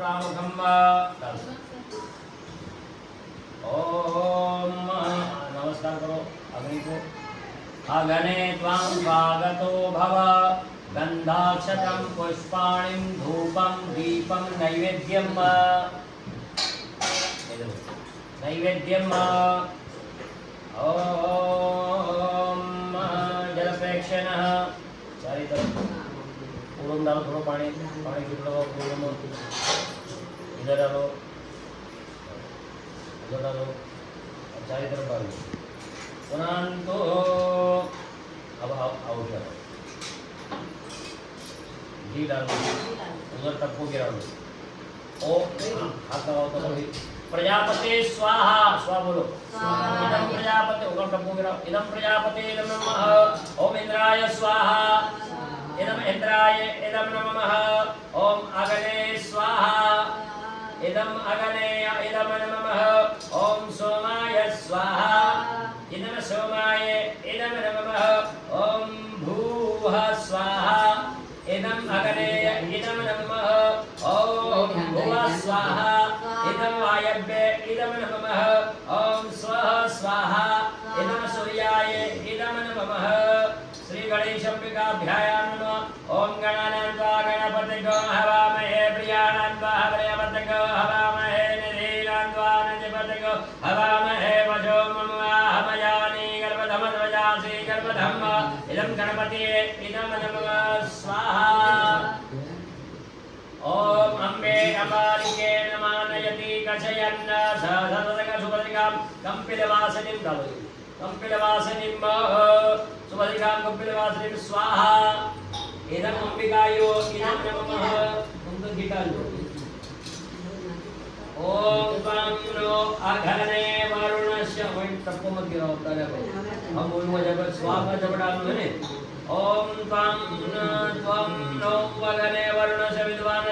सर्वामुखं ओम नमस्कार करो अग्नि को। अग्ने त्वां स्वागतो भव गन्धाक्षतं पुष्पाणिं धूपं दीपं नैवेद्यं ओम जलप्रेक्षणः चारी तरफ पूर्व डालो थोड़ा पानी पानी की पूर्व इधर डालो चारी तरफ डालो पुनः अब आओ घी डालो उधर टप्पू गिरा दो ओ हाथ लगाओ तो प्रजापते स्वाहा स्वा बोलो इदं प्रजापते उधर टप्पू गिरा इदं प्रजापते इदं नमः ओम इंद्राय स्वाहा इदं इंद्राय इदं नमः ओम अग्ने स्वाहा इदं अग्ने इदं नमः ओम सोमाय स्वाहा इदं सोमाय इदं नमः ओम भूः स्वाहा इदं अग्ने इदं नमः ओम भुवः स्वाहा इदं वायव्ये इदं नमः ओम स्वः स्वाहा इदं सूर्याय इदं नमः श्री गणेशाभ्यां नमः ओम गणानां गणपतिगो हवामहे प्रियाणां प्रियपतिगो हवामहे निधीनां निधिपतिगो हवामहे वजो ममवाहमयानि गर्भधमध्वजासि गर्भधम इदं गणपतिये इदं नमः स्वाहा ओम अम्बे अम्बालिके नमानयति कचयन्न सहस्रदक सुभद्रिकां कम्पिलवासिनीं दावति कम्पिलवासिनीं सुभद्रिकां कम्पिलवासिनीं स्वाहा इदं अंबिकायो इदं नमः तुम गीतालो ओम त्वं नो अघने वरुणस्य वै तप्पो मत गिराओ तारे को हम बोलूंगा जब स्वाहा जब डालूं है ओम त्वं नो अघने